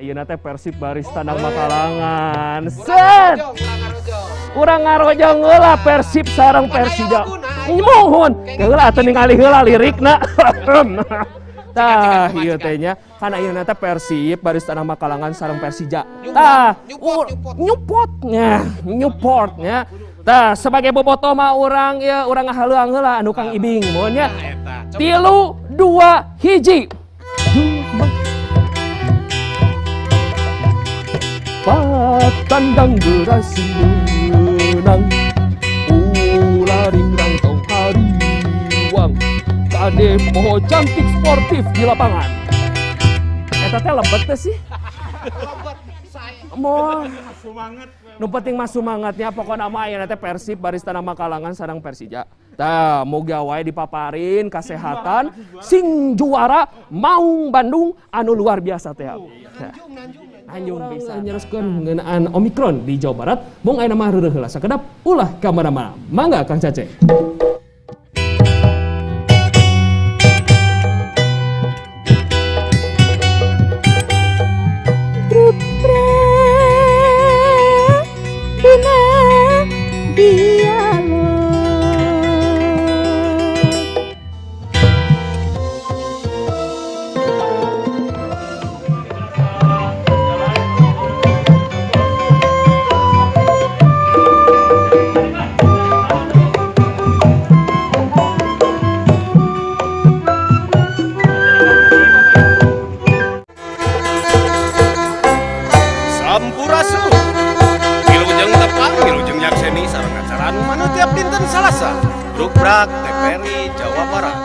Ayeuna teh Persib baris tandang Makalangan. Set. Urang ngarojong heula Persib sareng Persija. Mohon, heula atuh ningali heula lirikna. Tah, ieu teh nya kana ayeuna teh Persib baris tandang Makalangan sareng Persija. Tah, Newportnya. Tah, sebagai bobotoh mah urang ya urang ngahaleuang heula anu Kang Ibing mohon nya. 3, 2, 1. Patandang gerasi menang ularing rangtong hariwang kade poho cantik sportif di lapangan. Eta teh lebet teh sih. Moh nu penting mah semangatnya pokokna mah ayeuna teh Persib baris tandang Makalangan sareng Persija. Tah moga wae dipaparin kasehatan sing juara Maung Bandung anu luar biasa teh. Anjung bisa nyeroskeun ngeunaan Omikron di Jawa Barat. Mung ayeuna mah reureuh heula sakedap ulah ka mana-mana. Mangga Kang Cece. Sampurasun Wilujeng tepang, wilujeng nyakseni sareng acara anu manu tiap dinten Salasa Brukprak TVRI Jawa Barat.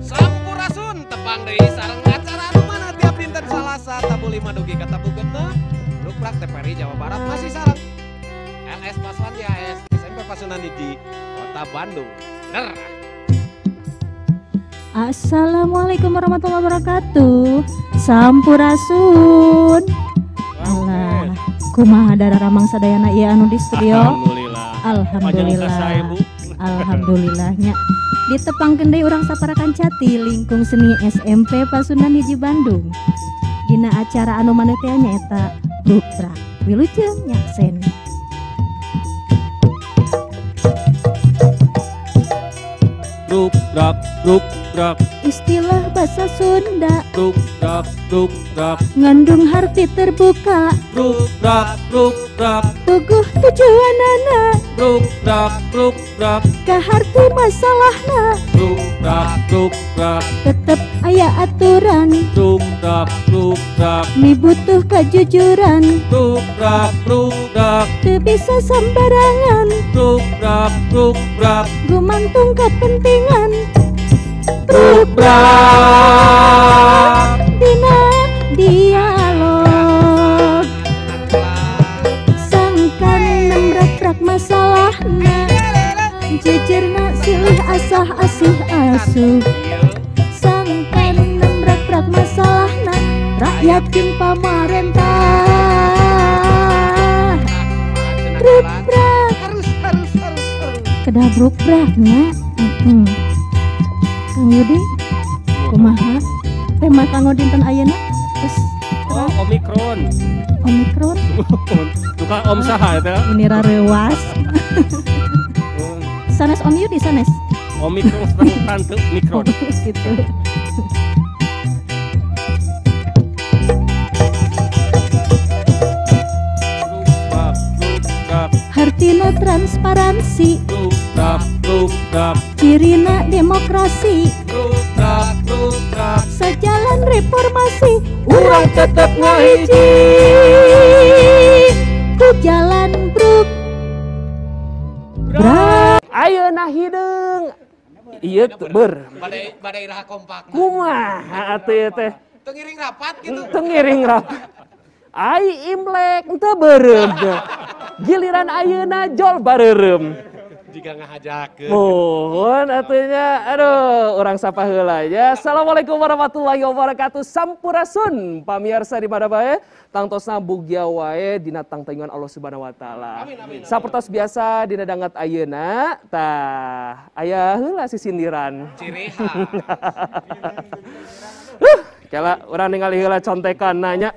Sampurasun tepang deui sareng acara anu mana tiap dinten Salasa tabu 5 dugi ka tabu genep Brukprak TVRI Jawa Barat masih sareng LS Paswati AS SMP Pasunan Hiji Kota Bandung. Ner. Assalamualaikum warahmatullahi wabarakatuh. Sampurasun. Allah, kumaha dararamang sadayana ieu anu di studio? Alhamdulillah. Alhamdulillahnya. Ditepangkeun deui urang saparakan cati lingkung seni SMP Pasunan Hiji Bandung. Dina acara anu maneh teh nyaeta Brukprak Wilujeng Nyakseni. Brukprak Istilah bahasa Sunda Brukprak ngandung arti terbuka, Brukprak tuguh tujuanana, Brukprak kaharti masalahna, Brukprak tetep aya aturan, Brukprak mibutuh kejujuran, Brukprak teu bisa sambarangan, Brukprak gumantung kepentingan. Brukprak Dina dialog sangkan nembrak masalahna, jujurna silih asah asih asuh, sangkan nembrak masalahna rakyat jeung pamarentah. Brukprak kedah brukpraknya. Kang Yudi kumaha tema kanggo dinten ayeuna? Terus Omikron tukang om saha eta? ini rarewas. Sanes Om Yudi sanes Omikron sedang tante mikron. gitu. Hartina transparansi, cirina demokrasi, sejalan reformasi, urang tetep ngahiji ku jalan Brukprak. Ayeuna hideung ieu ber Badai raha kompak. kumaha atuh teh Teu ngiring rapat gitu. teu ngiring rapat. Ai Imlek teu beureum. Giliran ayeuna jol bareureum. Jika ngahajakeun. Mohon atunya, aduh, orang sapa heula ya. Assalamualaikum warahmatullahi wabarakatuh. Sampurasun, pamirsa di mana bae, tangtosna bugia wae dina tangtengan Allah Subhanahu wa taala. Sapertos biasa dina dangat ayeuna, tah aya heula sisindiran. Ciri Kala urang ningali heula contekan nanya,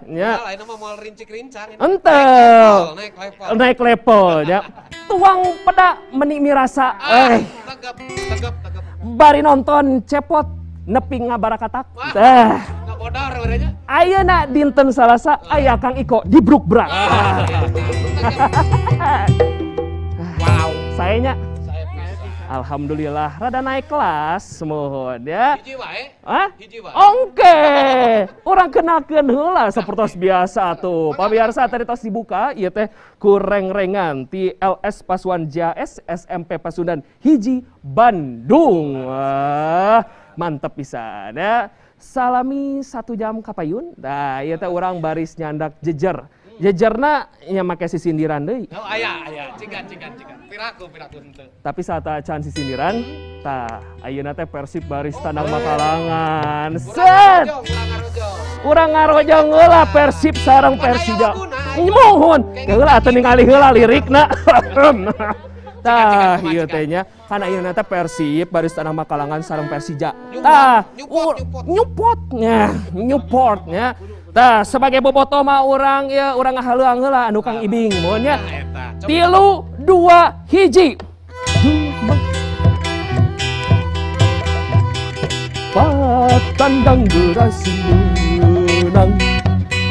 nya. lain mah moal rincik-rincang. Enteu. Naik level. Naik level ya. Tuang peda meni mirasa. Tegep. Bari nonton cepot nepi ngabarakatak. Ngebodor berarti. Ayeuna dinten Salasa aya Kang Iko di Brukbrak. Wow. Sayanya Saya bisa. alhamdulillah rada naik kelas mohon ya. Hiji wae. Hah? Hiji wae. Oke, orang kenakeun heula sapertos biasa tuh. Pamirsa tadi tos dibuka ieu teh kureng-rengan ti LS Pasuan JAS SMP Pasundan hiji Bandung. Wah, mantep pisan ya. Salami 1 jam kapayun. Nah, ieu teh urang baris nyandak jejer. Jejerna nya make sisindiran deui. Oh, aya. Cigan. Piraku henteu. Tapi saat can sisindiran, tah ayeuna teh Persib baris tandang makalangan. Set. Urang ngarojong heula Persib sareng Persija. Mohon, heula atuh ningali heula lirikna. Tah ieu teh nya kan ayeuna teh Persib baris tandang makalangan sareng Persija. Tah Newport nya. Tah sebagai bobotoh mah urang ya urang ngahaleuang heula anu Kang Ibing mohon nya. 3, 2, 1. Patandang gerasi menang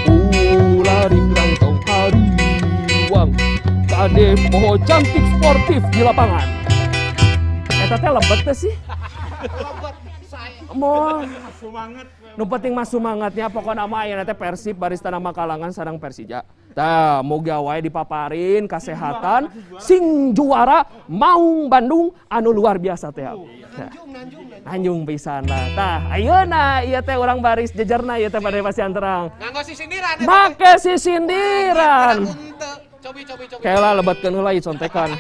ularing rangtong hariwang kade poho cantik sportif di lapangan. Eta teh lebet teh sih. Mau nu penting mah semangatnya pokoknya mah ayeuna teh Persib baris tandang makalangan sareng Persija. Tah moga wae dipaparin kasehatan sing juara Maung Bandung anu luar biasa teh. Nanjung pisan lah. Tah ayeuna ieu teh urang baris jejerna ieu teh pada pasian terang. Nganggo sisindiran. Make sisindiran. Cobi. Kela lebetkeun heula ieu contekan.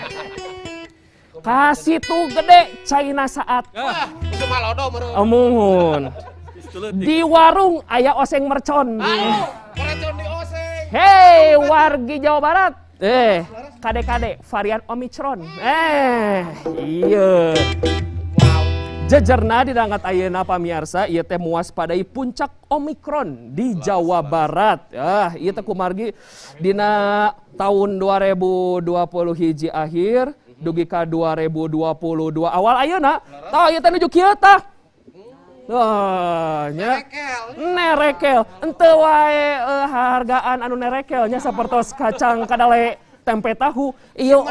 Kasih tuh gede China saat. Itu malodo meureun. Amun. Di warung aya oseng mercon. Mercon di oseng. Hei wargi Jawa Barat. Kade-kade varian Omicron. Iya. Jejerna didangkat ayeuna pamirsa ieu teh muaspadai puncak Omicron di Jawa Barat. Ieu teh kumargi dina tahun 2020 hiji akhir dugi ka 2022 awal ayeuna. Tah ieu teh nuju kieu tah. Nerekel henteu wae hargaan anu nerekelnya sapertos kacang kadale tempe tahu ieu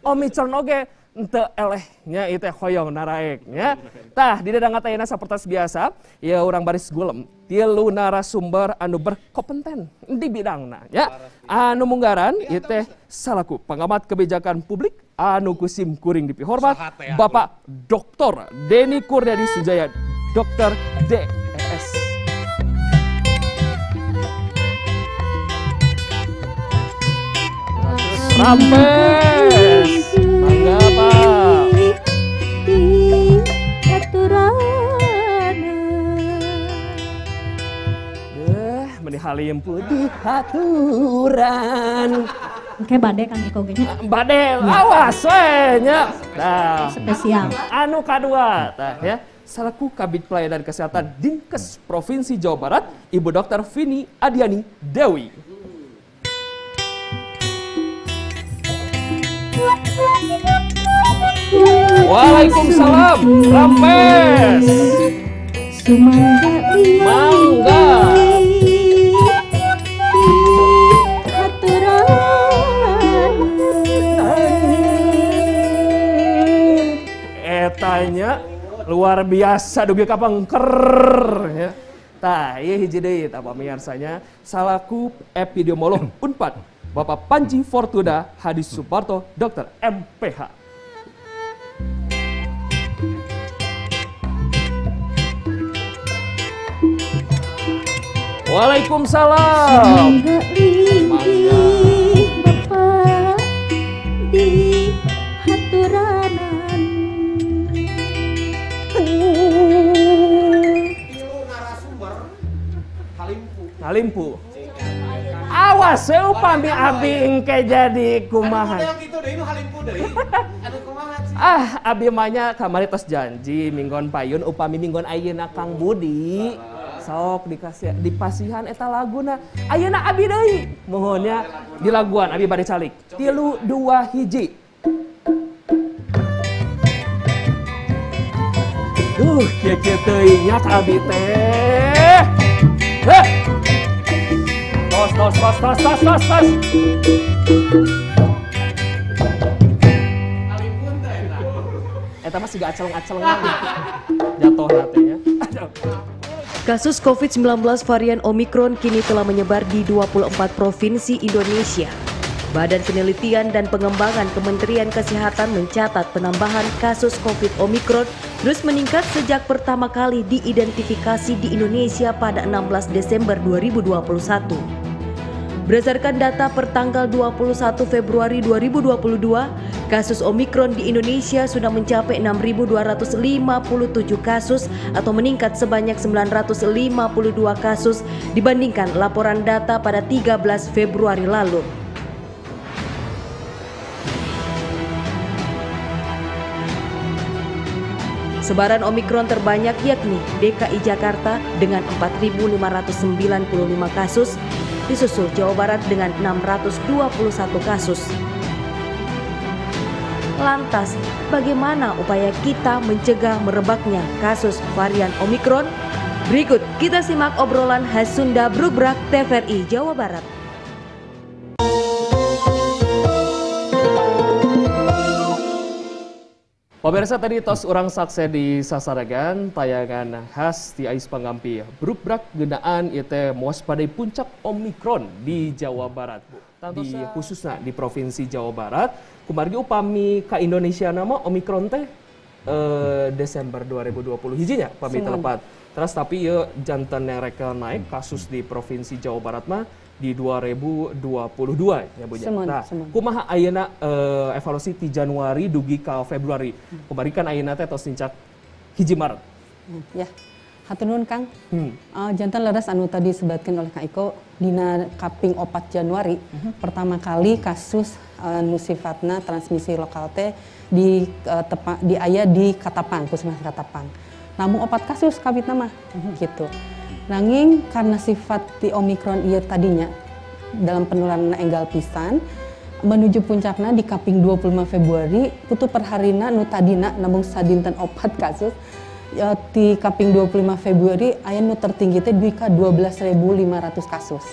Omicron oge henteu eleh nya ieu teh hoyong naraek nya. Tah di dadangat ayeuna sapertos biasa ieu urang baris gulem 3 narasumber anu berkompeten di bidangna nya. Anu munggaran ieu teh salaku pengamat kebijakan publik anu kusim kuring dipihormat Bapak Dr. Denny Kurniadi Sujaya Dr. DES. Rampes mangga Pak meni halimpu di haturan. Oke, bade Kang Iko ge nya. Bade awas we nya. Nah, Spesial. anu kadua tah ya. Salaku Kabid Pelayanan Kesehatan Dinkes Provinsi Jawa Barat, Ibu Dr. Vini Adiani Dewi. Waalaikumsalam, Rampes. Mangga. Etanya luar biasa dugi kapangker ya. Tah ieu hiji deui tah pamirsanya salaku epidemiolog Unpad Bapak Panji Fortuna Hadi Suparto Dr. MPH. Waalaikumsalam. Bapak di Halimpu. Awas upami abi engke jadi kumaha. Abi manya kamari tos janji minggon payun upami minggon ayeuna Kang Budi. Sok dikasih dipasihan eta laguna. Ayeuna abi deui. Mohonnya di laguan abi bade calik. 3 2 1. Kieu teuing nya ka abi teh. Heh. Tos. Eta mah siga aceleng-acelengan jatuh natenya. Kasus COVID-19 varian Omikron kini telah menyebar di 24 provinsi Indonesia. Badan Penelitian dan Pengembangan Kementerian Kesehatan mencatat penambahan kasus COVID Omikron terus meningkat sejak pertama kali diidentifikasi di Indonesia pada 16 Desember 2021. Berdasarkan data per tanggal 21 Februari 2022, kasus Omikron di Indonesia sudah mencapai 6.257 kasus atau meningkat sebanyak 952 kasus dibandingkan laporan data pada 13 Februari lalu. Sebaran Omikron terbanyak yakni DKI Jakarta dengan 4.595 kasus, disusul Jawa Barat dengan 621 kasus. Lantas, bagaimana upaya kita mencegah merebaknya kasus varian Omikron? Berikut kita simak obrolan khas Sunda Brukbrak TVRI Jawa Barat. Pemirsa tadi tos urang sakse di sasaragan tayangan khas ti ais pangampi Brukbrak geunaan ieu teh mewaspadai puncak Omikron di Jawa Barat Bu. Di khususnya di Provinsi Jawa Barat kumargi upami ka Indonesia nama Omikron teh Desember 2020 hijinya upami telepat. Terus tapi ieu janten yang reka naik kasus di Provinsi Jawa Barat mah di 2022 ya Bu. Nah, kumaha ayeuna evaluasi ti Januari dugi ka Februari. Kemarin kan ayeuna teh tos nincak hiji Maret. Ya. Hatur nuhun Kang. Janten leres anu tadi disebutkeun oleh Kang Iko dina kaping 4 Januari pertama kali kasus anu sifatna transmisi lokal teh di aya di Katapang, Puskesmas Katapang. Namun 4 kasus kabitna mah gitu. Nanging karena sifat di Omikron ieu tadinya dalam penularan enggal pisan menuju puncakna di kaping 25 Februari putu per harina nu tadina namung sadinten 4 kasus di kaping 25 Februari aya nu tertinggi teh dugi ka 12.500 kasus.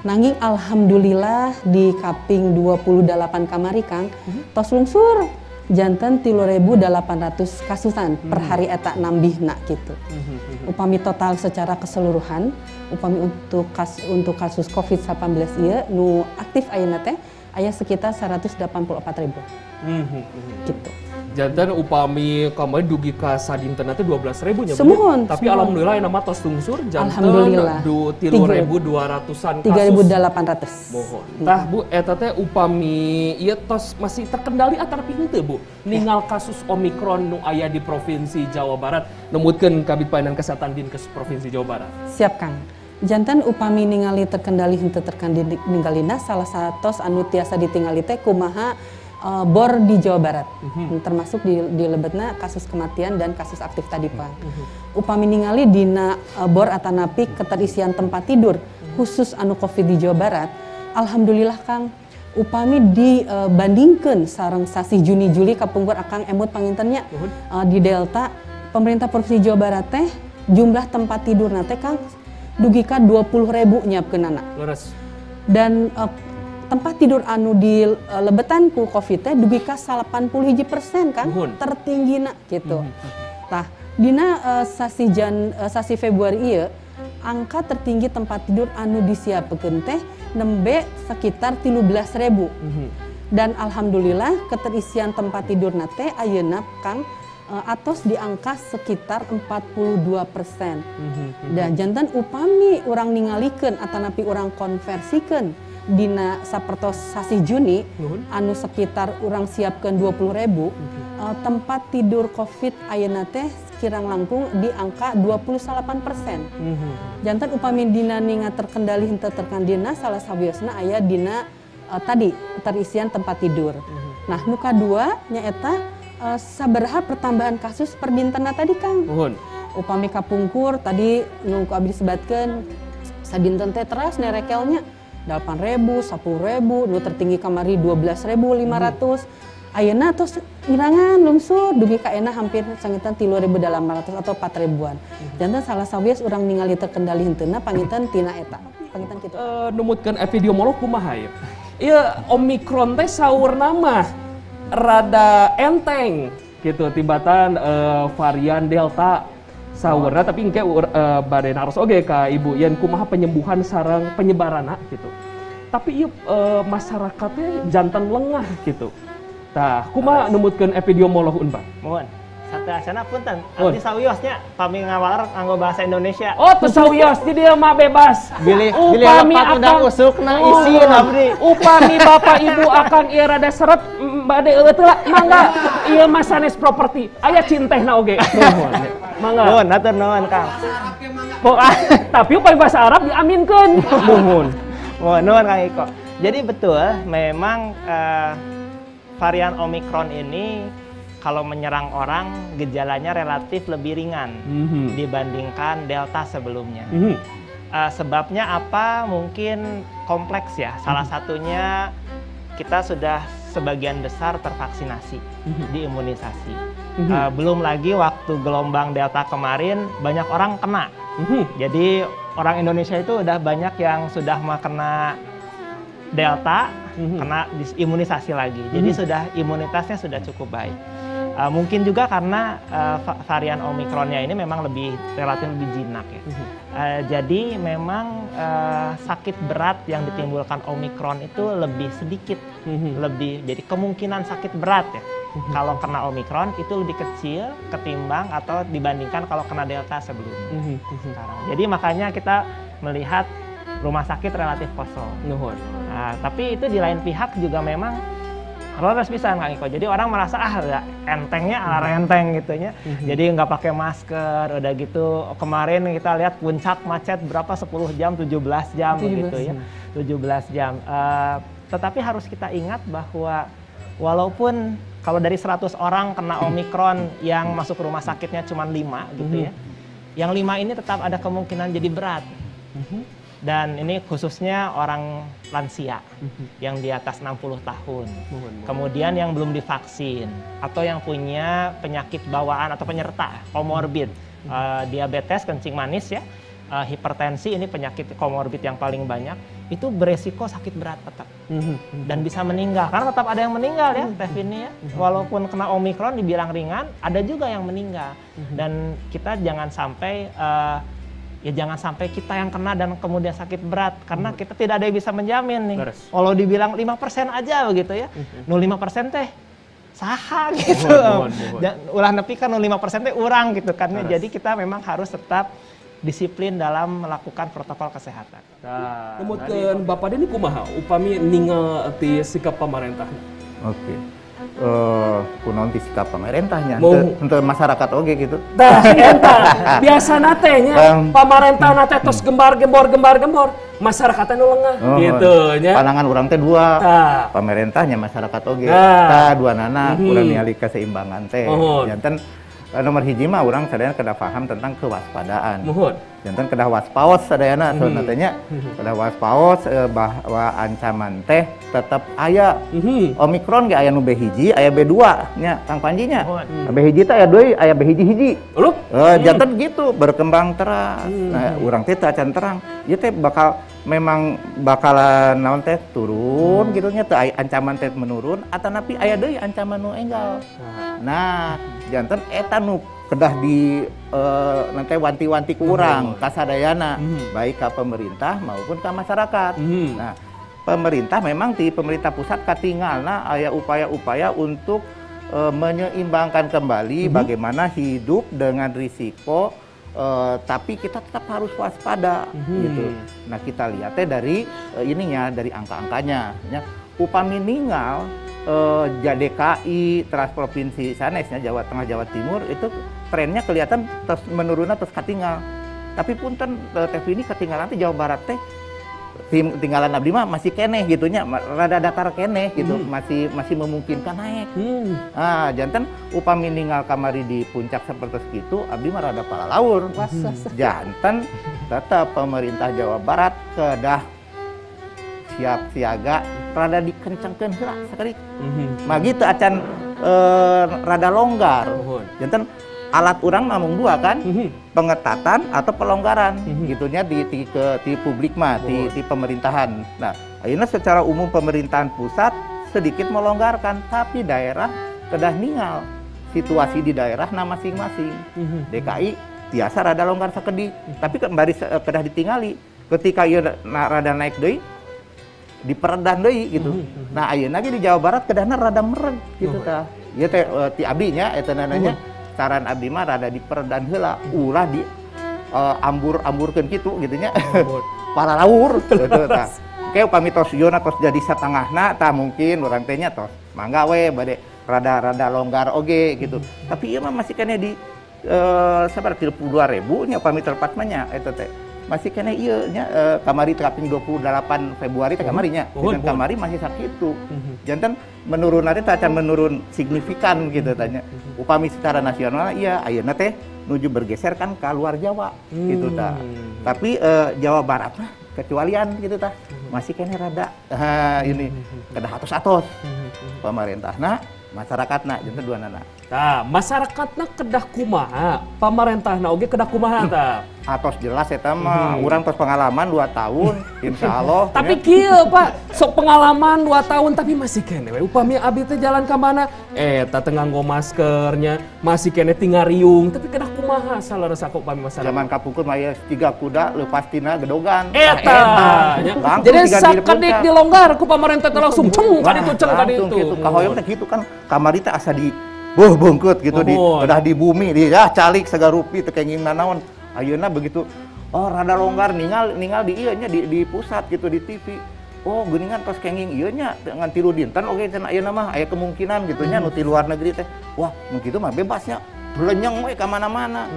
Nanging alhamdulillah di kaping 28 kamari Kang tos lungsur janten 3.800 kasusan per hari eta nambihna gitu. Upami total secara keseluruhan, upami untuk kasus COVID-19 ieu nu aktif ayeuna teh aya sekitar 184.000. Gitu. Janten upami kamari dugi ka sadinten teh 12.000 nya. Tapi alhamdulillah aya nama tos lungsur janten 3.200-an kasus. 3.800. Mohon. Tah Bu eta teh upami ieu tos masih terkendali atau henteu Bu? Ningal kasus Omikron nu aya di Provinsi Jawa Barat nemutkeun Kabid Pelayanan Kesehatan Dinkes Provinsi Jawa Barat. Siap Kang. Janten upami ningali terkendali henteu terkendali ninggalina salah satos anu tiasa ditingali teh kumaha bor di Jawa Barat, termasuk di lebetna kasus kematian dan kasus aktif tadi Pak. Upami ningali dina bor atanapi keterisian tempat tidur khusus anu COVID di Jawa Barat, alhamdulillah Kang, upami dibandingkeun sareng sasi Juni Juli kapungkur akang emut pangintennya di Delta, pemerintah Provinsi Jawa Barat teh jumlah tempat tidur teh Kang dugi ka 20.000 nyiapkeunana. Leres. Dan tempat tidur anu di lebetan ku COVID teh dugi ka 81% kan tertinggina gitu. Tah dina sasi Februari ieu angka tertinggi tempat tidur anu disiapkeun teh nembe sekitar 13.000. Dan alhamdulillah keterisian tempat tidur teh ayeuna Kang atos di angka sekitar 42%. Dan janten upami urang ningalikeun atanapi urang konversikeun dina sapertos sasi Juni anu sekitar urang siapkeun 20.000 tempat tidur COVID ayeuna teh kirang langkung di angka 28%. Jantan upami dina ninga terkendali henteu terkandina salah sawiosna aya dina tadi terisian tempat tidur. Nah, nu kadua nyaeta sabaraha pertambahan kasus per dintenna tadi Kang. Upami kapungkur tadi nu abdi sebatkeun sadinten teh teras nerekelnya 8.000, 10.000, nu tertinggi kamari 12.500. Ayeuna tos irangan lungsur dugi ka ena hampir sangitan 3.800 atau 4.000-an. Jantan salah sawias urang ningali terkendali henteuna pangitan tina eta. Pangitan kitu. Numutkeun epidemiolog kumaha ieu? Ieu Omikron teh saurna mah rada enteng gitu tibatan varian Delta saurna tapi engke bade naros oge ka Ibu yen kumaha penyembuhan sareng penyebaranna gitu. Tapi ieu masyarakatnya jantan lengah gitu. Tah, kumaha numutkeun epidemiolog Unpad? Mohon. Sateasana punten, abdi sawiosnya pami ngawalar nganggo bahasa Indonesia. Oh, teu sawios di dieu mah bebas. Bilih lepat udang usukna isi abdi. Upami Bapak Ibu akang ieu rada seret bade eueuh lah, mangga ieu mah sanes properti. Aya cintehna oge. Nuhun. Mangga. Nuhun, hatur nuhun Kang. Tapi upami bahasa Arab diaminkeun. Nuhun. Nuhun Kang Iko. Jadi betul memang varian Omikron ini kalau menyerang orang gejalanya relatif lebih ringan dibandingkan Delta sebelumnya. Sebabnya apa? Mungkin kompleks ya. Salah satunya kita sudah sebagian besar tervaksinasi, diimunisasi. Belum lagi waktu gelombang Delta kemarin banyak orang kena. Jadi orang Indonesia itu udah banyak yang sudah kena Delta, kena imunisasi lagi. Jadi sudah imunitasnya sudah cukup baik. Mungkin juga karena varian Omikronnya ini memang relatif lebih jinak ya. Jadi memang sakit berat yang ditimbulkan Omikron itu lebih sedikit, jadi kemungkinan sakit berat ya. Kalau kena Omikron itu lebih kecil ketimbang atau dibandingkan kalau kena Delta sebelumnya. Sekarang. Jadi makanya kita melihat rumah sakit relatif kosong. Nah, tapi itu di lain pihak juga memang roles pisan Kang Iko. Jadi orang merasa entengnya ala renteng gitunya. Jadi nggak pakai masker, udah gitu. Kemarin kita lihat puncak macet berapa 10 jam, 17 jam gitu ya. 17 jam. Tetapi harus kita ingat bahwa walaupun kalau dari 100 orang kena Omikron yang masuk rumah sakitnya cuma 5 gitu ya. Yang 5 ini tetap ada kemungkinan jadi berat. Dan ini khususnya orang lansia yang di atas 60 tahun. Kemudian yang belum divaksin atau yang punya penyakit bawaan atau penyerta komorbid, diabetes, kencing manis ya, hipertensi ini penyakit komorbid yang paling banyak, itu beresiko sakit berat tetap. Dan bisa meninggal, karena tetap ada yang meninggal ya, Tevini ya. Walaupun kena Omikron dibilang ringan, ada juga yang meninggal. Dan kita jangan sampai jangan sampai kita yang kena dan kemudian sakit berat, karena kita tidak ada yang bisa menjamin nih. Kalau dibilang 5% aja begitu ya, 0,5% teh saha gitu. Ulah nepi kan 0,5% teh urang gitu kan. Jadi kita memang harus tetap disiplin dalam melakukan protokol kesehatan. Kemudian Bapak ini kumaha upami ninggal ti sikap pemerintah? Oke. Kunaon ti sikap pemerintahnya untuk masyarakat oge gitu. Tah eta biasa natenya pamarentah nate tos gembar-gembor masyarakatnya nu lengah gitu nya. Pandangan urang teh dua. Pemerintahnya masyarakat oge. Dua nana urang ningali keseimbangan teh. Janten nomor hiji mah urang sadayana kedah paham tentang kewaspadaan. Janten kedah waspaos sadayana saudara tanya kedah waspaos bahwa ancaman teh tetap aya. Omikron ge aya nu B1, aya B2 nya Kang Panji nya. B1 teh aya deui, aya B1 hiji. Janten gitu berkembang terus. Nah, urang teh teu acan terang. Ieu teh bakalan naon teh turun gitu nya teu ancaman teh menurun atanapi aya deui ancaman nu enggal. Nah, janten eta nu kedah di nanti wanti-wanti kurang kasadayana baik ke pemerintah maupun ke masyarakat. Nah, pemerintah memang di pemerintah pusat katingalna aya upaya-upaya untuk menyeimbangkan kembali bagaimana hidup dengan risiko, tapi kita tetap harus waspada gitu. Nah, kita lihatnya dari dari angka-angkanya ya. Upami ninggal DKI, Transprovinsi sanesnya Jawa Tengah, Jawa Timur itu trennya kelihatan terus menurunnya terus ketinggal. Tapi punten TV ini ketinggalan teh Jawa Barat teh tinggalan abdi mah masih keneh gitunya, rada datar keneh gitu, masih memungkinkan naik. Ah, janten upami ninggal kamari di puncak seperti itu, abdi mah rada palalaur. Janten tetap pemerintah Jawa Barat kedah siap siaga rada dikencengkeun heula sakali. Mah gitu acan rada longgar. Janten alat orang namung dua kan, pengetatan atau pelonggaran, gitunya di publik mah, di pemerintahan. Nah, akhirnya secara umum pemerintahan pusat sedikit melonggarkan, tapi daerah kedah ningal situasi di daerah nah masing-masing. DKI biasa rada longgar sakedi, tapi kembali kedah ditingali. Ketika ieu rada naik deui, diperedan deui gitu. Nah, ayeuna ge di Jawa Barat kedahna rada mereg gitu tah. Ieu teh ti abdi nya eta namanya. Saran abdi mah rada diperedan heula, ulah di ambur-amburkeun kitu gitu nya. Para laur gitu tah. Oke upami tos yeuna tos jadi satengahna tah mungkin urang teh nya tos mangga we bade rada longgar oge gitu. Tapi ieu mah masih kene di sabar 32.000 nya upami terpat mah nya eta teh. Masih kene ieu nya kamari teraping 28 Februari teh kamarinya. Dengan kamari masih sakitu. Janten menurun teh acan menurun signifikan gitu tanya. Upami secara nasional iya ayeuna teh nuju bergeser kan ke luar Jawa gitu tah. Tapi Jawa Barat mah kecualian gitu tah. Masih kene rada ini kedah atos-atos. Pemerintahna masyarakatna janten duanana. Tah, masyarakatna kedah kumaha, pamarentahna oge kedah kumaha tah. Atos jelas eta mah urang tos pengalaman 2 tahun insyaallah. Tapi kieu Pak, sok pengalaman 2 tahun tapi masih kene we upami abdi teh jalan ka mana eta teu nganggo maskernya, masih kene tinggal riung, tapi kedah kumaha saleureusa ku upami masyarakat. Zaman kapungkur mah aya 3 kuda lepas tina gedogan. Eta. Jadi sakedik dilonggar ku pamarentah teh langsung ceng ka ditu ceng ka ditu. Gitu. Kahoyong teh kitu kan kamari teh asa di bungkut gitu udah di bumi calik sagarupi teu kenging nanaon. Ayeuna begitu rada longgar ningal di ieu nya di pusat gitu di TV. Oh geuningan tos kenging ieu nya ngan 3 dinten oge cenah ayeuna mah aya kemungkinan gitu nya nu ti luar negeri teh. Wah nu kitu mah bebasnya belenyeng we ka mana-mana.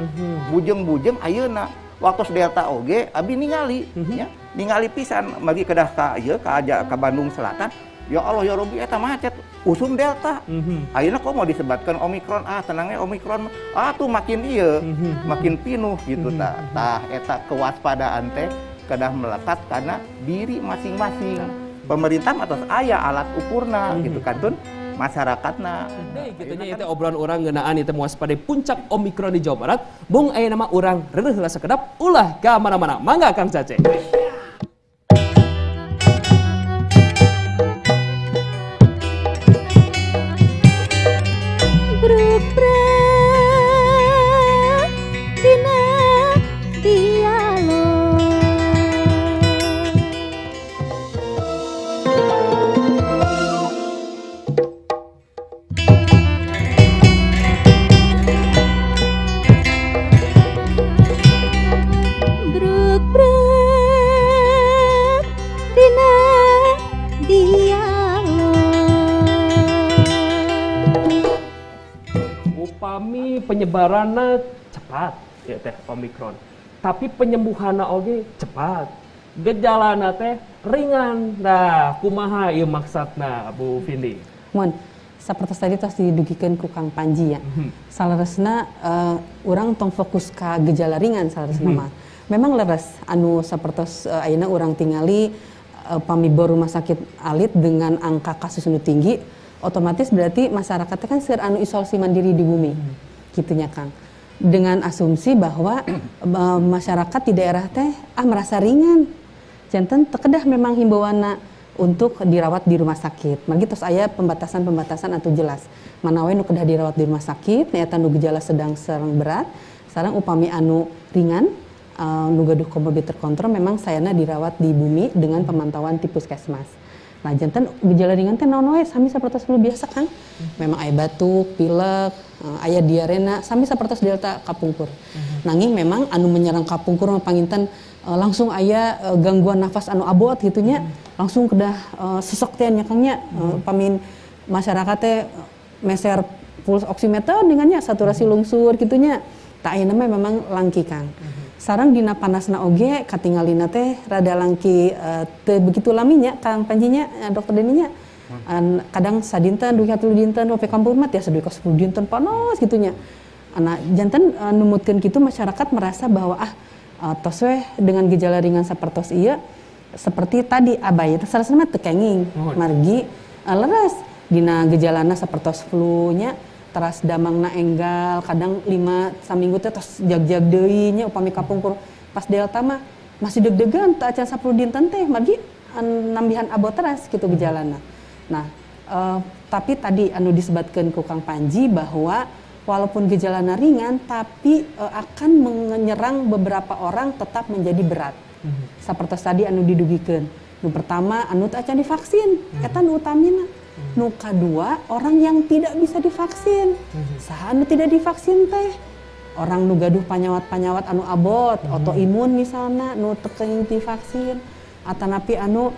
Bujeng-bujeng ayeuna waktu Delta oge abi ningali nya ningali pisan bagi kedah ka ieu ka Bandung Selatan. Ya Allah ya Rabbi eta macet usum Delta. Ayeuna kok mau disebatkan Omikron, tenangnya Omikron tuh makin ieu makin pinuh gitu tah. Tah eta kewaspadaan teh kedah melekat karena diri masing-masing. Pemerintah atas aya alat ukurna gitu kan tun masyarakatna. Gitu nya itu obrolan orang ngeunaan itu mewaspadai puncak Omikron di Jawa Barat. Bung aya nama urang reureuh heula sakedap ulah ka mana-mana. Mangga Kang Cace. Penyebarannya cepat ya teh Omikron, tapi penyembuhanna oge cepat, gejalana teh ringan. Nah kumaha ieu maksudna Bu Vindi? Mun sapertos tadi tos didugikeun ku Kang Panji ya. Saleresna urang tong fokus ka gejala ringan saleresna mah. Memang leres anu sapertos ayeuna urang tingali pamibor rumah sakit alit dengan angka kasus nu tinggi, otomatis berarti masyarakatnya kan seueur anu isolasi mandiri di bumi. Gitunya Kang, dengan asumsi bahwa masyarakat di daerah teh merasa ringan, janten tekedah memang himbauanna untuk dirawat di rumah sakit. Magi tos aya pembatasan atau jelas mana we nu kedah dirawat di rumah sakit nya eta nu gejala sedang sareng berat, sareng upami anu ringan nu gaduh komorbid terkontrol memang sayana dirawat di bumi dengan pemantauan di puskesmas. Nah janten gejala ringan teh naon we sami sapertos flu biasa Kang. Memang aya batuk, pilek, aya diarena sami sapertos Delta kapungkur. Nanging memang anu menyerang kapungkur mah panginten langsung aya gangguan nafas anu abot gitu nya. Langsung kedah sesek teh nya Kang nya. Pamin masyarakat teh meser pulse oximeter dengannya saturasi lungsur gitunya. Tak ayeuna memang langki Kang. Sarang dina panasna oge katinggalina teh rada langki teu begitu laminya Kang Panjinya dokter Deninya. Kadang sadinten 2 dinten ope kampung mah tiasa 10 dinten panas gitunya. Janten numutkeun kitu masyarakat merasa bahwa tos we dengan gejala ringan sapertos ieu seperti tadi abai sarasna mah teu kenging margi leres dina gejalana sapertos flu-nya teras damangna enggal kadang 5 saminggu teh tos jag-jag deui nya upami kapungkur pas delta mah masih deg-degan teu acan 10 dinten teh margi nambihan abo teras kitu gejalana. Nah, tapi tadi anu disebutkeun ku Kang Panji bahwa walaupun gejalana ringan tapi akan menyerang beberapa orang tetap menjadi berat. Sapertos tadi anu didugikeun. Nu pertama anu teu acan divaksin, eta nu utamina. Nu kadua orang yang tidak bisa divaksin. Saha anu tidak divaksin teh? Orang nu gaduh panyawat-panyawat anu abot, autoimun misalnya nu teu kenging divaksin atanapi anu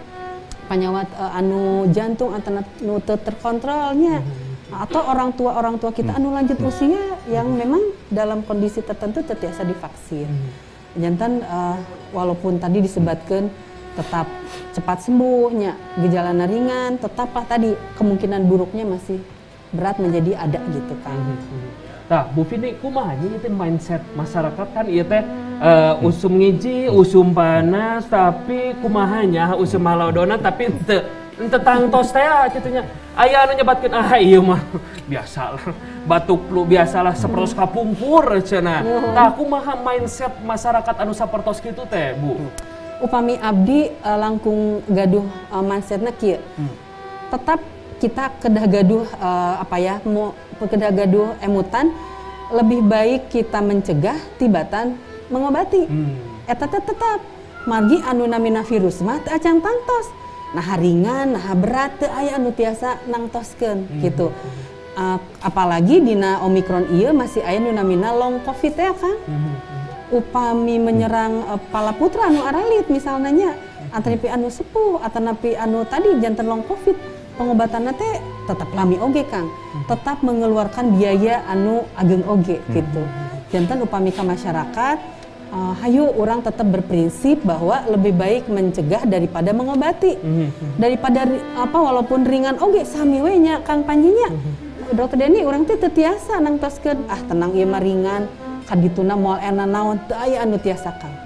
panyawat anu jantung atau anu teu terkontrolnya. Atau orang tua kita anu lanjut usia yang memang dalam kondisi tertentu terbiasa divaksin. Jantan walaupun tadi disebutkan tetap cepat sembuhnya, gejalana ringan, tetaplah tadi kemungkinan buruknya masih berat menjadi ada gitu kan. Nah, Bu Vini, kumaha itu mindset masyarakat kan ieu teh usum ngiji, usum panas, tapi kumahanya usum malaudona tapi teu tangtos teh kitu nya. Aya anu nyebatkeun ieu mah biasalah batuk flu biasalah sapertos kapungkur cenah. Tah kumaha mindset masyarakat anu sapertos kitu teh, Bu? Upami abdi langkung gaduh mindsetna kieu. Tetap kita kedah gaduh kedah gaduh emutan, lebih baik kita mencegah tibatan mengobati. Eta tetap margi anu namina virus mah teu acan tangtos. Nah ringan, nah berat teu aya anu tiasa nangtoskeun gitu. Apalagi dina Omikron ieu masih aya nu namina long covid ya kan. Upami menyerang palaputra anu aralit misalnya antarapi anu sepuh atanapi anu tadi janten long covid pengobatanna teh tetap lami oge Kang, tetap mengeluarkan biaya anu ageng oge gitu. Janten upami ka masyarakat hayu orang tetap berprinsip bahwa lebih baik mencegah daripada mengobati. Daripada walaupun ringan oge sami we nya Kang Panjinya. Dokter Deni urang teh teu tiasa nangtoskeun tenang ieu mah ringan kadituna moal ena naon teu aya anu tiasa Kang.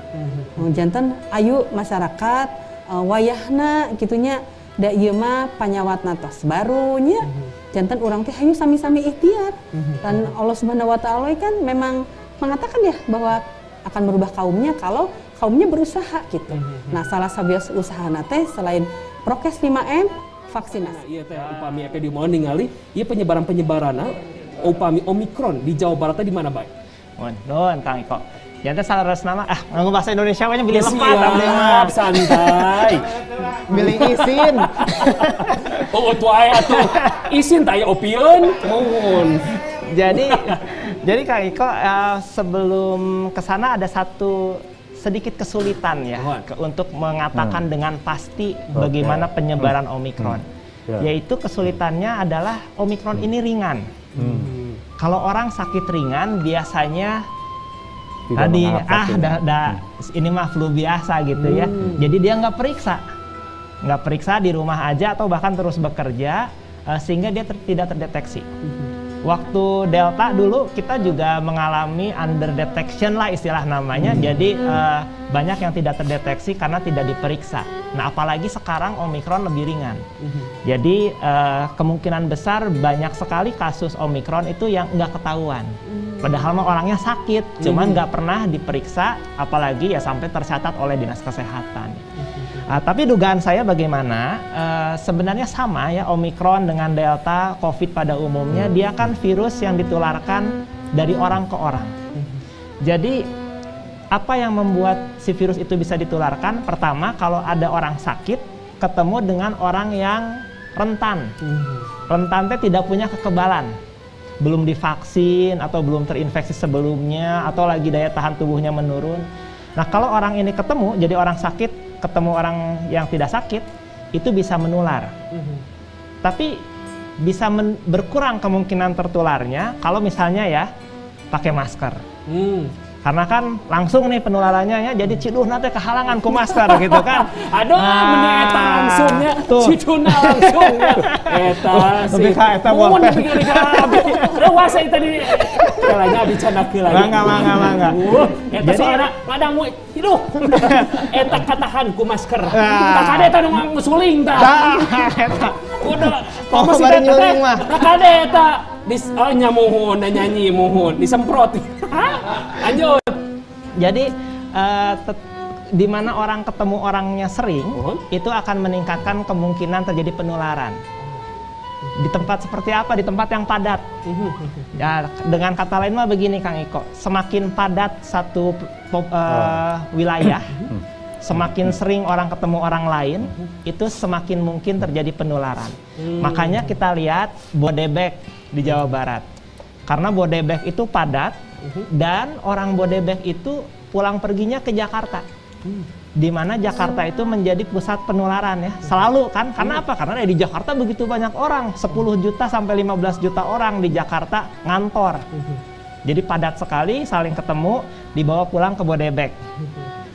Janten ayu masyarakat wayahna kitunya da ieu mah panyawatna tos barunya. Janten urang teh hayu sami-sami ikhtiar. Dan Allah Subhanahu wa taala kan memang mengatakan ya bahwa akan merubah kaumnya kalau kaumnya berusaha gitu. Nah, salah sabios usahana teh selain prokes 5M vaksinasi. Iya teh upami epidemiologi ningali ieu penyebaran-penyebaranna upami Omikron di Jawa Barat di mana bae? Nun Kang Iko. Jangan salah resna mah ngomong bahasa Indonesia nya bilih lepat santai. Bilih isin. Oh tuh aya tuh. Isin teh aya opieun mohon. Jadi Kang Iko sebelum ke sana ada satu sedikit kesulitan ya untuk mengatakan dengan pasti bagaimana penyebaran Omikron. Yaitu kesulitannya adalah Omikron ini ringan. Kalau orang sakit ringan biasanya tadi ini mah flu biasa gitu ya. Jadi dia nggak periksa di rumah aja atau bahkan terus bekerja sehingga dia tidak terdeteksi. Waktu Delta dulu kita juga mengalami under detection lah istilah namanya. Jadi banyak yang tidak terdeteksi karena tidak diperiksa. Nah apalagi sekarang Omikron lebih ringan. Jadi kemungkinan besar banyak sekali kasus Omikron itu yang nggak ketahuan. Padahal mah orangnya sakit, cuman nggak pernah diperiksa, apalagi ya sampai tercatat oleh Dinas Kesehatan. Tapi dugaan saya bagaimana, sebenarnya sama ya Omikron dengan Delta, Covid pada umumnya, dia kan virus yang ditularkan dari orang ke orang. Jadi apa yang membuat si virus itu bisa ditularkan? Pertama, kalau ada orang sakit, ketemu dengan orang yang rentan. Rentan teh tidak punya kekebalan. Belum divaksin atau belum terinfeksi sebelumnya atau lagi daya tahan tubuhnya menurun. Nah kalau orang ini ketemu, jadi orang sakit ketemu orang yang tidak sakit, itu bisa menular. Tapi bisa berkurang kemungkinan tertularnya kalau misalnya ya pakai masker. Karena kan langsung nih penularannya ya, jadi ciduh nanti kehalangan ku masker gitu kan. Aduh, mending eta langsungnya, ciduna langsungnya. Eta sih. Lebih ka eta buat mun pikir abi. Rewas eta di kalanya dicanakeun lagi. Mangga. Eta soalna ngadang mu hidup. Eta katahan ku masker. Takade eta nu ngusuling tah. Eta. Kudu Oh, bari nyuling mah. Takade eta nyamuhun dan nyanyi muhun disemprot. Lanjut. Jadi di mana orang ketemu orangnya sering, itu akan meningkatkan kemungkinan terjadi penularan. Di tempat seperti apa? Di tempat yang padat. Ya, dengan kata lain mah begini Kang Iko, semakin padat satu wilayah, semakin sering orang ketemu orang lain, itu semakin mungkin terjadi penularan. Makanya kita lihat Bodebek di Jawa Barat. Karena Bodebek itu padat dan orang Bodebek itu pulang perginya ke Jakarta. Di mana Jakarta itu menjadi pusat penularan ya. Selalu kan, karena apa? Karena di Jakarta begitu banyak orang, 10 juta sampai 15 juta orang di Jakarta ngantor. Jadi padat sekali, saling ketemu, dibawa pulang ke Bodebek.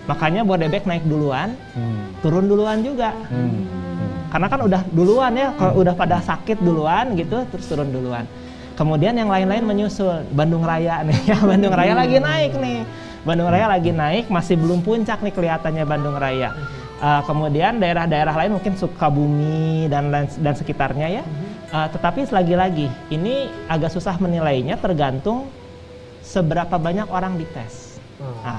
Makanya Bodebek naik duluan, turun duluan juga. Karena kan udah duluan ya, kalau udah pada sakit duluan gitu, terus turun duluan. Kemudian yang lain-lain menyusul. Bandung Raya nih ya, Bandung Raya lagi naik nih. Bandung Raya lagi naik, masih belum puncak nih kelihatannya Bandung Raya. Kemudian daerah-daerah lain mungkin Sukabumi dan sekitarnya ya. Tetapi lagi-lagi ini agak susah menilainya, tergantung seberapa banyak orang dites.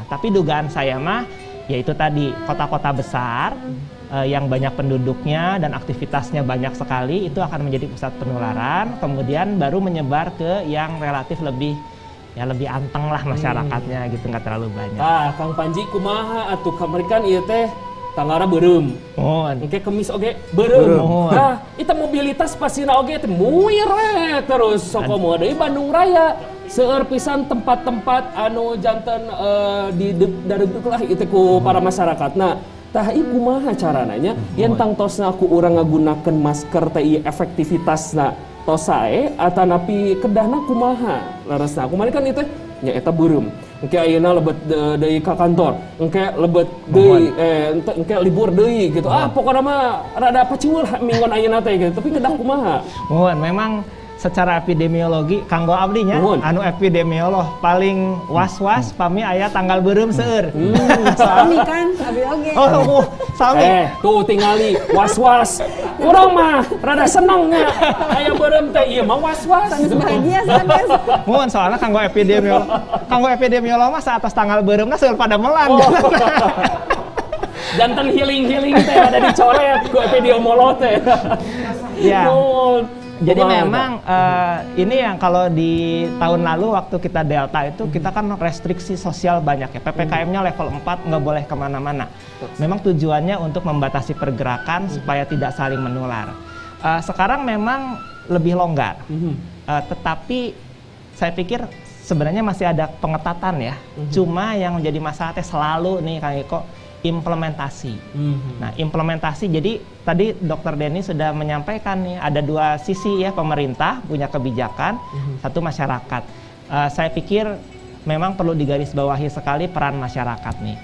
Tapi dugaan saya mah yaitu tadi kota-kota besar yang banyak penduduknya dan aktivitasnya banyak sekali itu akan menjadi pusat penularan, kemudian baru menyebar ke yang relatif lebih anteng lah masyarakatnya gitu, nggak terlalu banyak. Kang Panji kumaha atuh kamarikan ieu teh tanggara beureum. Engke kemis oge beureum. Nah, itu mobilitas pasina oge teh muir terus sokomo deui Bandung Raya. Seueur pisan tempat-tempat anu janten di dareuk lah ieu ku para masyarakat. Nah, tah ieu kumaha carananya yen tang tosna ku urang ngagunakeun masker teh ieu efektivitasna tos sae atanapi kedahna kumaha laresna. Kumaha kan ieu teh nya eta beureum. Engke ayeuna lebet deui ka kantor, engke lebet deui engke libur deui gitu. Pokona mah rada paciul minggon ayeuna teh gitu. Tapi kedah kumaha? Memang secara epidemiologi kanggo abdinya anu epidemiolog paling was-was pami aya tanggal beureum seueur. Sami kan, abi oge. Sami. Tuh tingali was-was. Urang mah rada senengnya aya beureum teh ieu mah was-was. Sanes bahagia sanes. Mun soalnya kanggo epidemiolog mah saat atas tanggal beureumna seueur pada melan. Jantan healing teh ada dicoret ku epidemiolog teh. Ya. Jadi memang ini yang kalau di tahun lalu waktu kita Delta itu kita kan restriksi sosial banyak ya. PPKM-nya level 4 nggak boleh kemana-mana. Memang tujuannya untuk membatasi pergerakan supaya tidak saling menular. Sekarang memang lebih longgar. Tetapi saya pikir sebenarnya masih ada pengetatan ya. Cuma yang menjadi masalah selalu nih Kang Iko, implementasi. Nah, implementasi, jadi tadi Dr. Denny sudah menyampaikan nih ada dua sisi ya, pemerintah punya kebijakan, satu masyarakat. Saya pikir memang perlu digarisbawahi sekali peran masyarakat nih.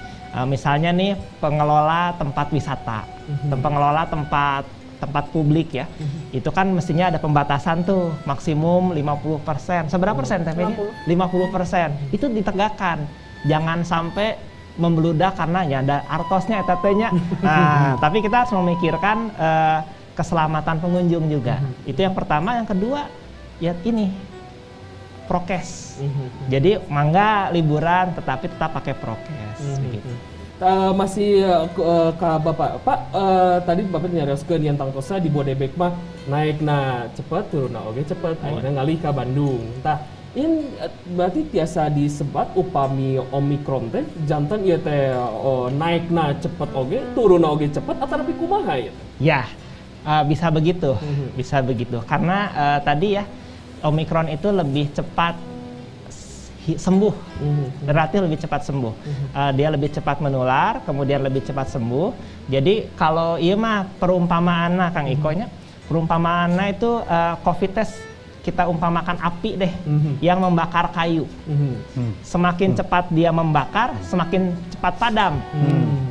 Misalnya nih pengelola tempat wisata, pengelola tempat publik ya, itu kan mestinya ada pembatasan tuh maksimum 50%. Seberapa persen TP-nya? 50%. Itu ditegakkan. Jangan sampai membludak karena ya ada artosnya etatnya. Nah, tapi kita harus memikirkan keselamatan pengunjung juga. Itu yang pertama. Yang kedua, ya ini prokes. Jadi mangga liburan tetapi tetap pakai prokes. Gitu. Masih ke Bapak. Pak, tadi Bapak nyarioskeun yang tangtosna di Bodebek mah naik cepet turun oge cepet. Akhirnya ngalih ke Bandung. Ini berarti biasa disebat upami Omikron teh jantan ieu teh naikna cepet oge, turunna oge cepet atau tapi kumaha ya? Ya, bisa begitu. Bisa begitu. Karena tadi ya Omikron itu lebih cepat sembuh. Berarti lebih cepat sembuh. Dia lebih cepat menular, kemudian lebih cepat sembuh. Jadi kalau ieu mah perumpamaanna Kang Iko nya, Perumpamaannya itu COVID test kita umpamakan api deh yang membakar kayu. Semakin cepat dia membakar, semakin cepat padam.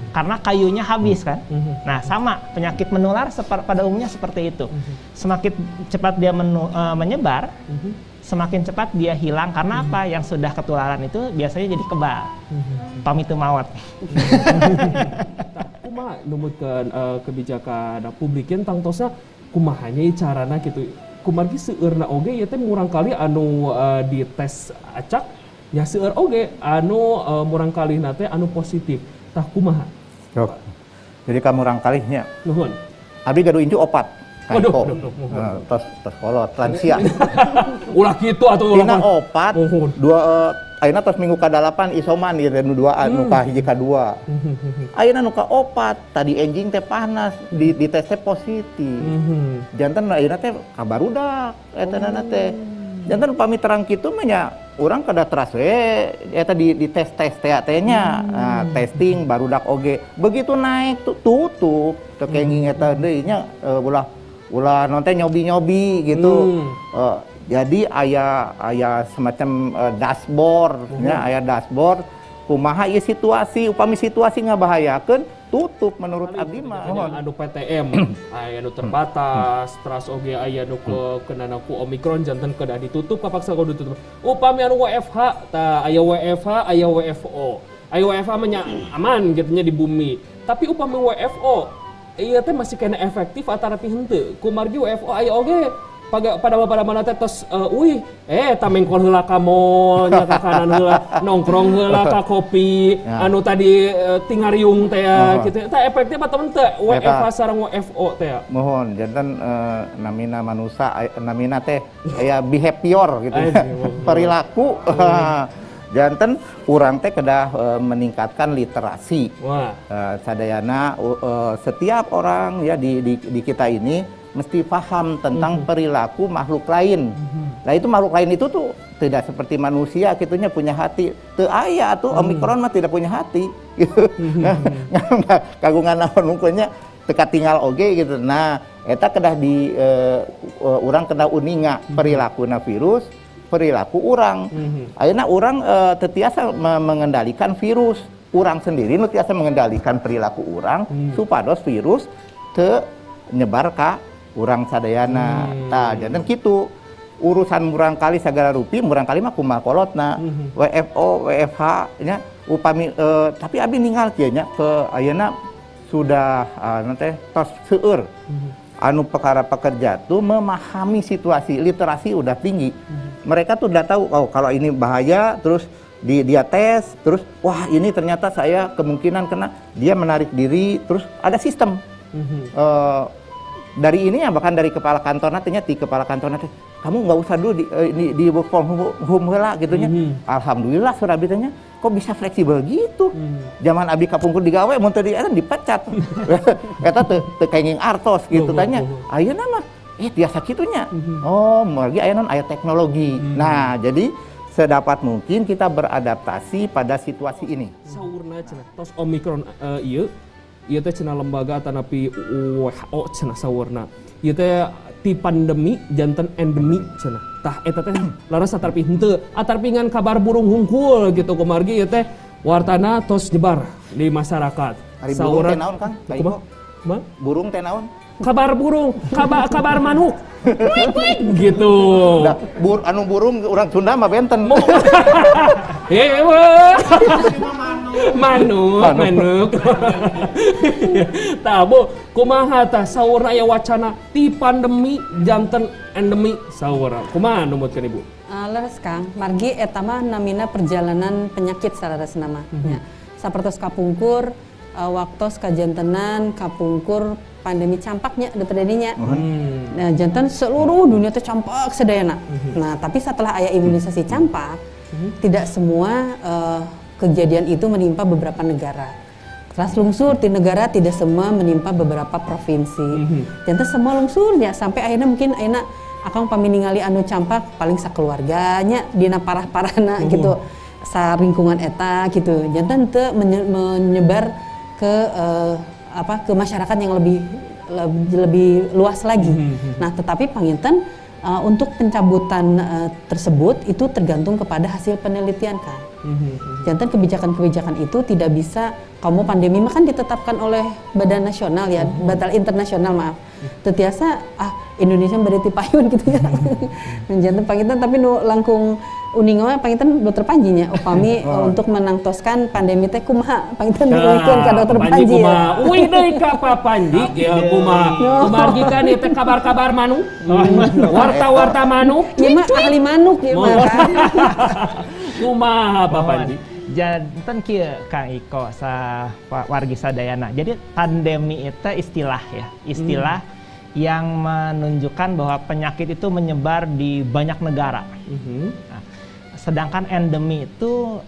Karena kayunya habis kan. Nah sama penyakit menular pada umumnya seperti itu. Semakin cepat dia menyebar, semakin cepat dia hilang. Karena apa? Yang sudah ketularan itu biasanya jadi kebal. Pamitu mawat. Kumaha numutkeun kebijakan publiknya tentang tosa kumahanya carana gitu. Kumargi seueurna oge ieu teh murang kali anu dites acak nya seueur oge anu murang kalihna teh anu positif. Tah kumaha? Jadi kamu rangkalihnya. Nuhun. Abi gaduh inju opat. Waduh, tos kolot lansia. Ulah kitu atuh Tina opat. Dua ayeuna tos minggu ka-8 isoman ieu nu 2 nu ka hiji ka 2. Ayeuna nu ka opat tadi enjing teh panas di tes teh positif. Janten ayeuna teh kabarudak etanana teh. Janten upami terang kitu mah nya urang kada teras we eta di tes teh nya. Nah, testing barudak oge. Begitu naik tutup teu kenging eta deui nya ulah non teh nyobi-nyobi gitu. Jadi aya semacam dashboard nya, aya dashboard kumaha ieu situasi, upami situasi ngabahayakeun tutup menurut abdi mah. Anu PTM aya anu terbatas, terus oge aya anu kenana ku Omikron janten kedah ditutup kapaksa kudu ditutup. Upami anu WFH tah aya WFH, aya WFO. Aya WFH mah nya aman gitu nya di bumi. Tapi upami WFO ieu teh masih kena efektif atarapi henteu. Kumargi WFO aya oge pada mana teh tos tamengkol heula ka mall nya ka kanan heula nongkrong heula ka kopi anu tadi tingariung teh kitu teh efektif atau teu WFH sareng WFO teh mohon janten namina manusia namina teh aya behavior gitu perilaku janten urang teh kedah meningkatkan literasi. Sadayana setiap orang ya di kita ini mesti paham tentang perilaku makhluk lain. Nah itu makhluk lain itu tuh tidak seperti manusia gitunya punya hati. Teu aya tuh Omikron mah tidak punya hati. Kagungan naon unggulnya teka tinggal oge gitu. Nah eta kedah di urang kedah uninga perilakuna virus, perilaku urang. Ayeuna urang teu mengendalikan virus. Urang sendiri nu tiasa mengendalikan perilaku urang supados virus teu nyebar ka urang sadayana. Tah janten kitu urusan murang kali sagala rupi murang kali mah kumaha kolotna. WFO WFH nya upami tapi abi ninggal kieu nya ke ayeuna sudah nanti tos seueur anu perkara pekerja tuh memahami situasi, literasi udah tinggi. Mereka tuh udah tahu kalau ini bahaya, terus dia tes, terus wah ini ternyata saya kemungkinan kena, dia menarik diri, terus ada sistem. Dari ini ya bahkan dari kepala kantor nantinya di kepala kantor nanti kamu nggak usah dulu di work from home lah gitunya. Alhamdulillah surabi tanya kok bisa fleksibel gitu. Zaman abi kapungkur digawe mun teu dipecat. Eta teu kenging artos gitu tanya. Ayeuna mah tiasa kitunya. Oh, margi aya aya teknologi. Nah, jadi sedapat mungkin kita beradaptasi pada situasi ini. Saurna cenah tos Omikron ieu teh cenah lembaga atanapi WHO cenah saurna. Ieu teh ti pandemi janten endemi cenah. Tah eta teh laras atarpi henteu, atarpi ngan kabar burung hungkul gitu kumargi ieu teh wartana tos nyebar di masyarakat. Ari burung teh naon Kang? Burung teh naon? Kabar burung, kabar manuk. Gitu. Nah, anu burung urang Sunda mah benten. Manuk. Tah Bu, kumaha tah saurna aya wacana ti pandemi janten endemi saurna. Kumaha numutkeun Ibu? Leres Kang, margi eta mah namina perjalanan penyakit salarasna mah. Sapertos kapungkur waktos kajantenan kapungkur pandemi campaknya udah terjadinya. Nah, jantan seluruh dunia teh campak sedayana. Nah, tapi setelah aya imunisasi campak, tidak semua kejadian itu menimpa beberapa negara. Kelas lungsur di negara tidak semua menimpa beberapa provinsi. Jantan semua lungsurnya sampai akhirnya mungkin ayeuna akang paminingali anu campak paling sakeluarganya dina parah-parahna gitu. Saringkungan eta gitu. Jantan teu menyebar ke ke masyarakat yang lebih lebih luas lagi. Nah, tetapi panginten untuk pencabutan tersebut itu tergantung kepada hasil penelitian kan. Jantan kebijakan-kebijakan itu tidak bisa kamu pandemi mah kan ditetapkan oleh Badan Nasional ya, Badan Internasional maaf. Tetiasa Indonesia berarti payun gitu ya. Jantan panginten tapi nu langkung uning mah panginten dokter Panji nya upami untuk menangtoskan pandemi teh kumaha panginten dikeun ka dokter Panji ya. Uih deui ka Pak Panji ya kumaha. Kumargi kan ieu teh kabar-kabar manuk. Warta-warta manuk. Ieu mah ahli manuk ieu mah kan. Kumaha Pak Panji? Janten kieu Kang Iko sa wargi sadayana. Jadi pandemi itu istilah ya, istilah yang menunjukkan bahwa penyakit itu menyebar di banyak negara. Nah, sedangkan endemi itu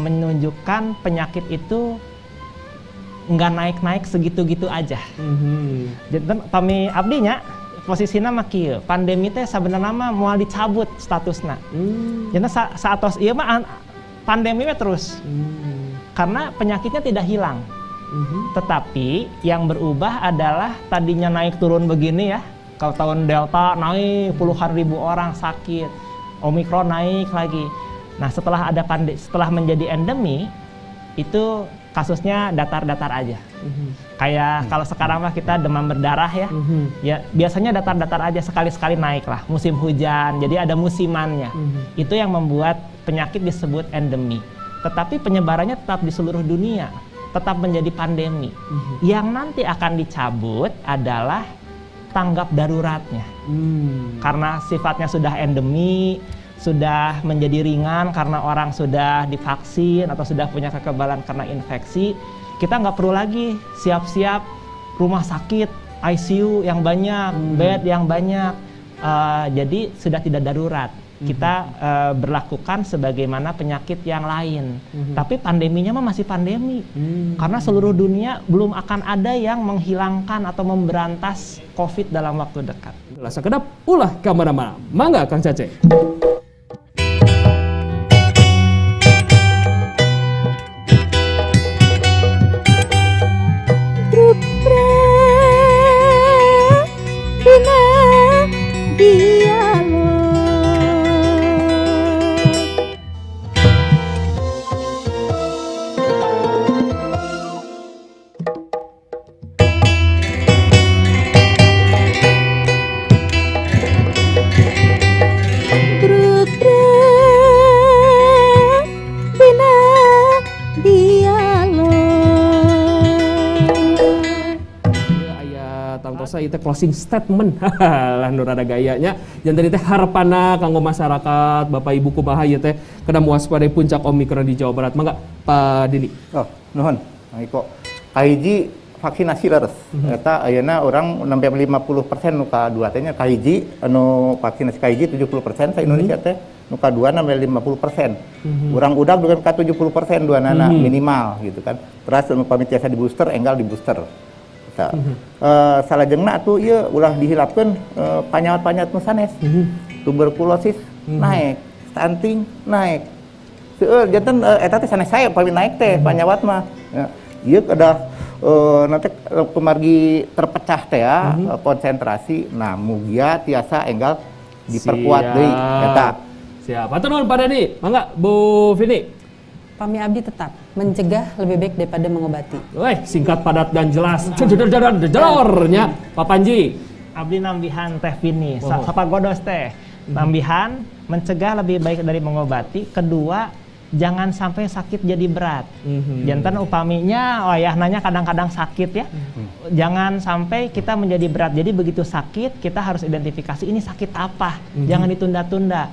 menunjukkan penyakit itu nggak naik-naik segitu-gitu aja. Jadi kami abdinya posisinya mah kieu, pandemi teh sebenarnya mah moal dicabut statusna. Jadi saatos ieu mah pandemi terus. Karena penyakitnya tidak hilang. Tetapi yang berubah adalah tadinya naik turun begini ya. Kalau tahun Delta naik puluhan ribu orang sakit. Omikron naik lagi. Nah, setelah menjadi endemi itu kasusnya datar-datar aja. Kayak kalau sekarang mah kita demam berdarah ya. Ya biasanya datar-datar aja, sekali-sekali naik lah. Musim hujan, jadi ada musimannya. Itu yang membuat penyakit disebut endemi. Tetapi penyebarannya tetap di seluruh dunia, tetap menjadi pandemi. Yang nanti akan dicabut adalah tanggap daruratnya. Karena sifatnya sudah endemi, sudah menjadi ringan karena orang sudah divaksin atau sudah punya kekebalan karena infeksi, kita nggak perlu lagi siap-siap rumah sakit, ICU yang banyak, bed yang banyak. Jadi sudah tidak darurat. Kita berlakukan sebagaimana penyakit yang lain. Tapi pandeminya mah masih pandemi. Karena seluruh dunia belum akan ada yang menghilangkan atau memberantas COVID dalam waktu dekat. Rasa kedap ulah ke mana-mana. Mangga Kang Cece. Itu closing statement lah nur ada gayanya. Jangan tadi teh harapana kanggo masyarakat Bapak Ibu kumaha ieu teh kada mewaspadai puncak Omikron di Jawa Barat. Mangga Pak Dini. Oh, nuhun. Kang kahiji vaksinasi leres. Eta ayeuna urang nembe 50% nu kadua teh nya kahiji anu vaksinasi kahiji 70% sa Indonesia teh nu kadua nembe 50%. Urang udag dugan ka 70% duanana minimal gitu kan. Terus anu pami tiasa di booster enggal di booster. Salajengna atuh ieu ulah dihilapkeun panyawat-panyawat nu sanes. Tuberkulosis naik, stunting naik. Seueur janten eta teh sanes sae pami naik teh panyawat mah. Ya, ieu kedah nanti kemargi terpecah teh ya konsentrasi. Nah, mugia tiasa enggal diperkuat deui eta. Siap. Atur nuhun Pak Dani. Mangga Bu Vini. Pami abdi tetap mencegah lebih baik daripada mengobati. Weh, singkat, padat dan jelas. Jelornya Pak Panji. Abdi nambihan teh Vini, sapa godos teh. Nambihan mencegah lebih baik dari mengobati. Kedua, jangan sampai sakit jadi berat. Jantan upaminya wayahnanya kadang-kadang sakit ya. Jangan sampai kita menjadi berat. Jadi begitu sakit kita harus identifikasi ini sakit apa. Jangan ditunda-tunda.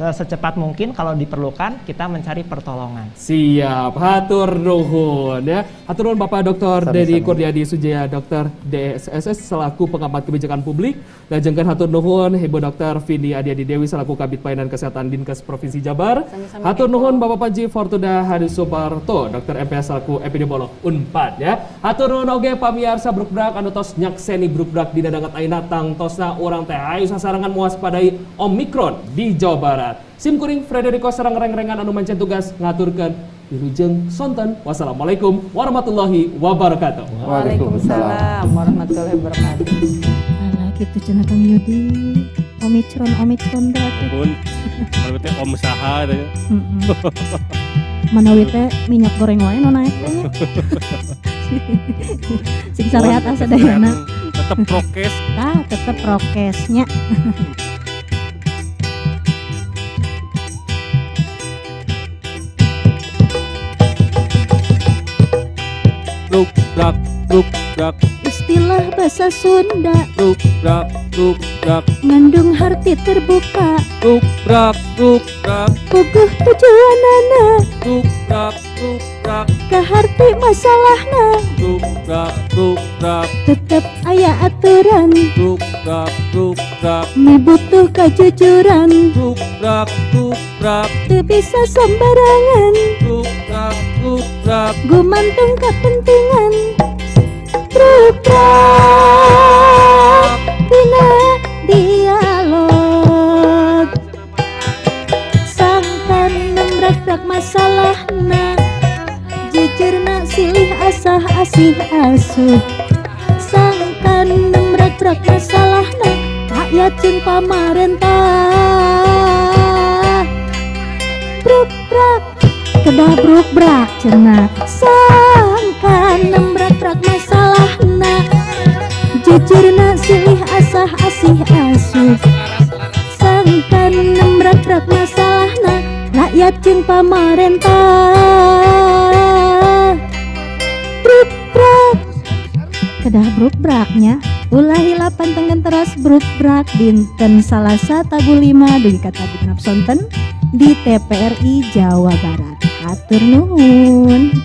Secepat mungkin kalau diperlukan kita mencari pertolongan. Siap, hatur nuhun ya. Hatur nuhun Bapak Dr. Dedi Kurniadi Sujaya, Dr. DSSS selaku pengamat kebijakan publik. Dan jengkeun hatur nuhun Ibu Dr. Vini Adiadi Dewi selaku Kabid Pelayanan Kesehatan Dinkes Provinsi Jabar. Hatur nuhun Bapak Panji Fortuna Hadi Suparto, Dr. MPS selaku epidemiolog Unpad ya. Hatur nuhun oge pamiarsa brukbrak anu tos nyakseni brukbrak dina dangat ayeuna tangtosna urang teh hayu sasarangan mewaspadai Omikron di Jawa Barat. Sim kuring Frederico sareng reng-rengan anu mancen tugas ngaturkeun Wilujeng sonten. Wassalamualaikum warahmatullahi wabarakatuh. Waalaikumsalam warahmatullahi wabarakatuh. Alah gitu cenah Kang Yudi. Omikron berarti. Pun, mana teh om saha teh. Manawi teh minyak goreng wae nu naik teh. Sing sarehat asa dayana. Tetep prokes. Tah, tetep prokesnya. Ruk brak Istilah bahasa Sunda ruk brak ngandung arti terbuka. ruk brak Puguh tujuanana ruk brak kaharti masalahna. ruk brak Tetep aya aturan ruk brak mibutuh kejujuran. ruk brak Teu bisa sembarangan ruk brak gumantung kepentingan. Truk dina dialog sangkan nembrak masalahna. Jujurna silih asah asih asuh sangkan nembrak masalahna. Rakyat jeung pamarentah bruk brak kedah bruk brak cenah sangkan nembrak masalahna. Jujurna silih asah asih asuh sangkan nembrak masalahna. Rakyat jeung pamarentah bruk brak kedah bruk braknya. Ulah hilapan tenggen teras bruk brak dinten Salasa tabu 5 dugi ka tabu genep sonten di TPRI Jawa Barat. Hatur nuhun.